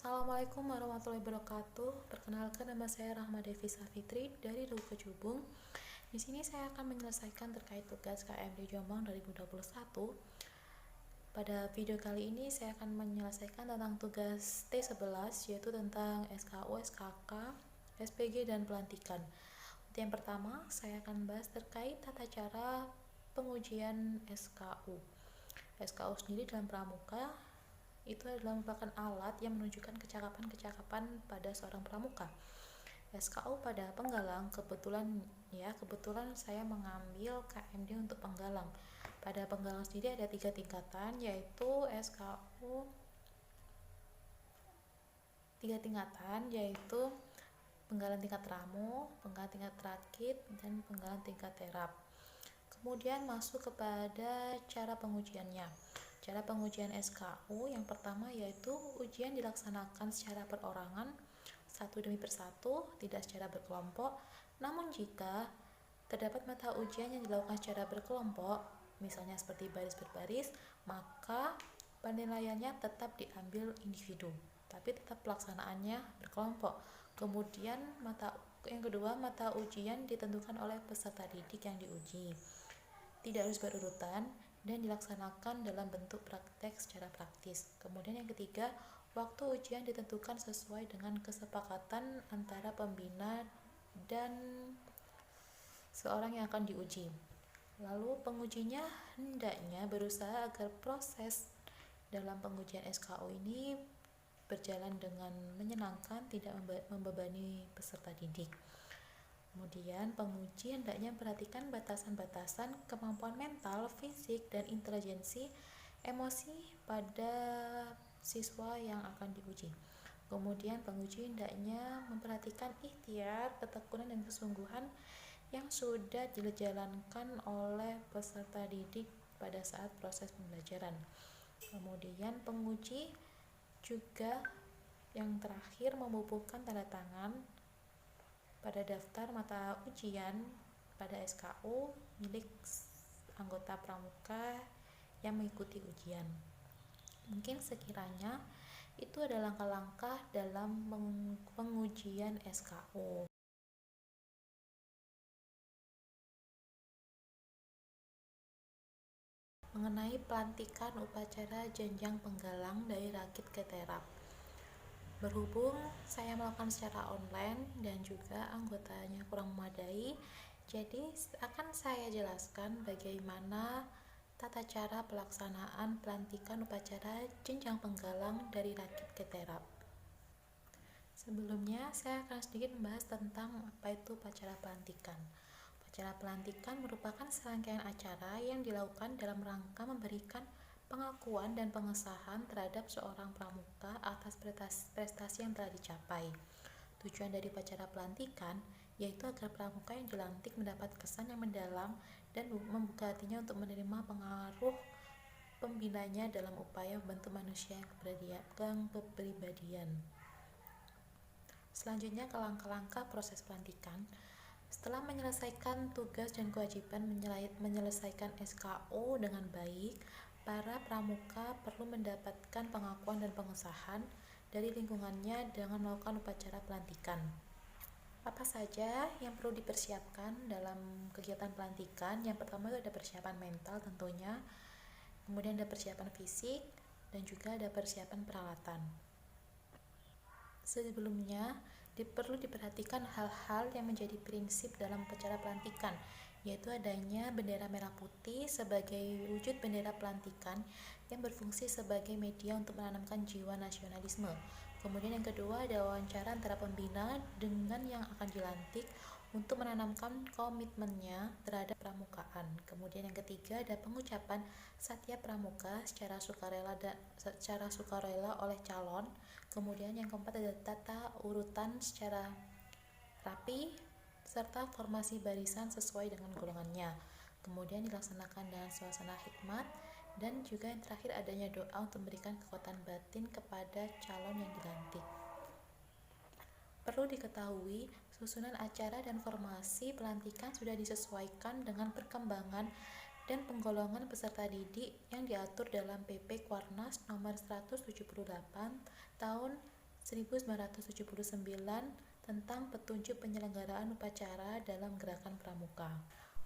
Assalamualaikum warahmatullahi wabarakatuh. Perkenalkan, nama saya Rahma Devi Safitri dari Daud Kecubung. Di sini saya akan menyelesaikan terkait tugas KMD Jombang 2021. Pada video kali ini saya akan menyelesaikan tentang tugas T11, yaitu tentang SKU, SKK, SPG, dan pelantikan. Untuk yang pertama, saya akan bahas terkait tata cara pengujian SKU. SKU sendiri dalam pramuka itu adalah merupakan alat yang menunjukkan kecakapan-kecakapan pada seorang pramuka. SKU pada penggalang, kebetulan saya mengambil KMD untuk penggalang. Pada penggalang sendiri ada 3 tingkatan, yaitu SKU 3 tingkatan, yaitu penggalan tingkat ramu, penggalan tingkat rakit, dan penggalan tingkat terap. Kemudian masuk kepada cara pengujiannya. Cara pengujian SKU yang pertama yaitu ujian dilaksanakan secara perorangan, satu demi persatu, tidak secara berkelompok. Namun jika terdapat mata ujian yang dilakukan secara berkelompok, misalnya seperti baris berbaris, maka penilaiannya tetap diambil individu, tapi tetap pelaksanaannya berkelompok. Kemudian yang kedua, mata ujian ditentukan oleh peserta didik yang diuji, tidak harus berurutan, dan dilaksanakan dalam bentuk praktek secara praktis. Kemudian yang ketiga, waktu ujian ditentukan sesuai dengan kesepakatan antara pembina dan seorang yang akan diuji. Lalu pengujinya hendaknya berusaha agar proses dalam pengujian SKU ini berjalan dengan menyenangkan, tidak membebani peserta didik. Kemudian penguji hendaknya memperhatikan batasan-batasan kemampuan mental, fisik, dan intelijensi emosi pada siswa yang akan diuji. Kemudian penguji hendaknya memperhatikan ikhtiar, ketekunan, dan kesungguhan yang sudah dijalankan oleh peserta didik pada saat proses pembelajaran. Kemudian penguji juga yang terakhir membubuhkan tanda tangan pada daftar mata ujian pada SKU milik anggota pramuka yang mengikuti ujian. Mungkin sekiranya itu adalah langkah-langkah dalam pengujian SKU. Mengenai pelantikan upacara jenjang penggalang dari rakit ke terap. Berhubung saya melakukan secara online dan juga anggotanya kurang memadai, jadi akan saya jelaskan bagaimana tata cara pelaksanaan pelantikan upacara jenjang penggalang dari rakit ke terap. Sebelumnya, saya akan sedikit membahas tentang apa itu upacara pelantikan. Upacara pelantikan merupakan serangkaian acara yang dilakukan dalam rangka memberikan pengakuan dan pengesahan terhadap seorang pramuka atas prestasi yang telah dicapai. Tujuan dari upacara pelantikan yaitu agar pramuka yang dilantik mendapat kesan yang mendalam dan membuka hatinya untuk menerima pengaruh pembinanya dalam upaya membentuk manusia yang kepribadian. Selanjutnya ke langkah-langkah proses pelantikan. Setelah menyelesaikan tugas dan kewajiban menyelesaikan SKU dengan baik, para pramuka perlu mendapatkan pengakuan dan pengesahan dari lingkungannya dengan melakukan upacara pelantikan. Apa saja yang perlu dipersiapkan dalam kegiatan pelantikan? Yang pertama itu ada persiapan mental tentunya, kemudian ada persiapan fisik, dan juga ada persiapan peralatan. Sebelumnya, perlu diperhatikan hal-hal yang menjadi prinsip dalam upacara pelantikan, yaitu adanya bendera merah putih sebagai wujud bendera pelantikan yang berfungsi sebagai media untuk menanamkan jiwa nasionalisme. Kemudian yang kedua ada wawancara antara pembina dengan yang akan dilantik untuk menanamkan komitmennya terhadap pramukaan. Kemudian yang ketiga ada pengucapan satya pramuka secara sukarela oleh calon. Kemudian yang keempat ada tata urutan secara rapi serta formasi barisan sesuai dengan golongannya. Kemudian dilaksanakan dengan suasana hikmat, dan juga yang terakhir adanya doa untuk memberikan kekuatan batin kepada calon yang dilantik. Perlu diketahui, susunan acara dan formasi pelantikan sudah disesuaikan dengan perkembangan dan penggolongan peserta didik yang diatur dalam PP Kuarnas nomor 178 tahun 1979 tentang petunjuk penyelenggaraan upacara dalam gerakan pramuka.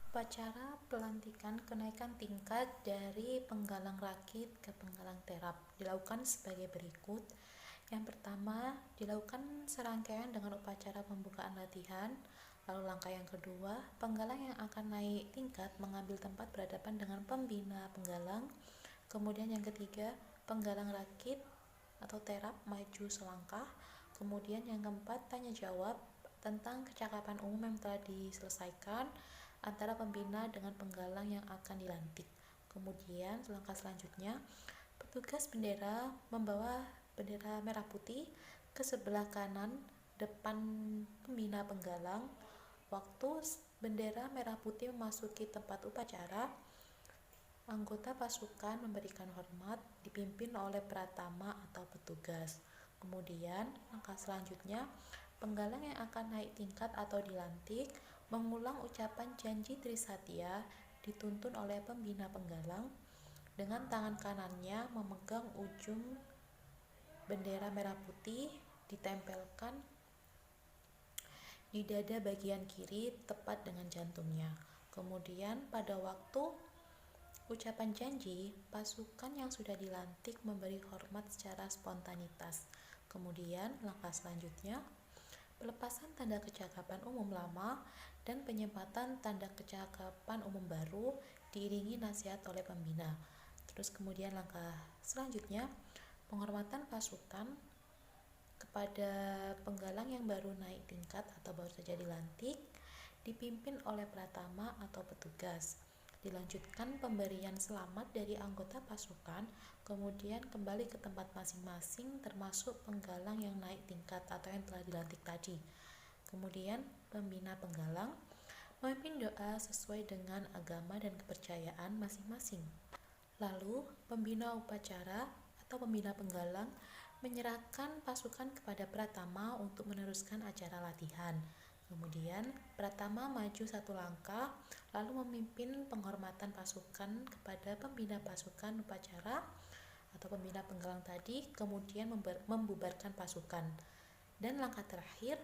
Upacara pelantikan kenaikan tingkat dari penggalang rakit ke penggalang terap dilakukan sebagai berikut. Yang pertama, dilakukan serangkaian dengan upacara pembukaan latihan. Lalu langkah yang kedua, penggalang yang akan naik tingkat mengambil tempat berhadapan dengan pembina penggalang. Kemudian yang ketiga, penggalang rakit atau terap maju selangkah. Kemudian yang keempat, tanya jawab tentang kecakapan umum yang telah diselesaikan antara pembina dengan penggalang yang akan dilantik. Kemudian langkah selanjutnya, petugas bendera membawa bendera merah putih ke sebelah kanan depan pembina penggalang. Waktu bendera merah putih memasuki tempat upacara, anggota pasukan memberikan hormat dipimpin oleh pratama atau petugas. Kemudian, langkah selanjutnya, penggalang yang akan naik tingkat atau dilantik mengulang ucapan janji Trisatya dituntun oleh pembina penggalang dengan tangan kanannya memegang ujung bendera merah putih ditempelkan di dada bagian kiri tepat dengan jantungnya. Kemudian pada waktu ucapan janji, pasukan yang sudah dilantik memberi hormat secara spontanitas. Kemudian langkah selanjutnya, pelepasan tanda kecakapan umum lama dan penyempatan tanda kecakapan umum baru diiringi nasihat oleh pembina. Terus kemudian langkah selanjutnya, penghormatan pasukan kepada penggalang yang baru naik tingkat atau baru saja dilantik dipimpin oleh pratama atau petugas. Dilanjutkan pemberian selamat dari anggota pasukan, kemudian kembali ke tempat masing-masing termasuk penggalang yang naik tingkat atau yang telah dilantik tadi. Kemudian pembina penggalang memimpin doa sesuai dengan agama dan kepercayaan masing-masing. Lalu pembina upacara atau pembina penggalang menyerahkan pasukan kepada pratama untuk meneruskan acara latihan. Kemudian pratama maju satu langkah lalu memimpin penghormatan pasukan kepada pembina pasukan upacara atau pembina penggalang tadi, kemudian membubarkan pasukan. Dan langkah terakhir,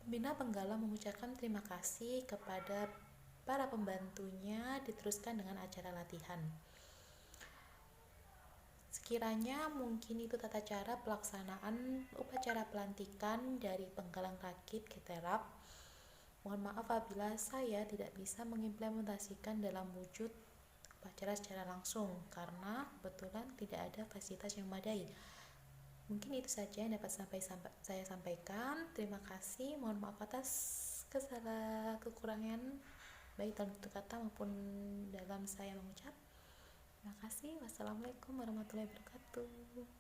pembina penggalang mengucapkan terima kasih kepada para pembantunya diteruskan dengan acara latihan. Sekiranya mungkin itu tata cara pelaksanaan upacara pelantikan dari penggalang rakit ke terap. Mohon maaf apabila saya tidak bisa mengimplementasikan dalam wujud upacara secara langsung karena kebetulan tidak ada fasilitas yang memadai. Mungkin itu saja yang dapat saya sampaikan. Terima kasih. Mohon maaf atas kekurangan baik dalam tutur kata maupun dalam saya mengucap. Terima kasih. Wassalamualaikum warahmatullahi wabarakatuh.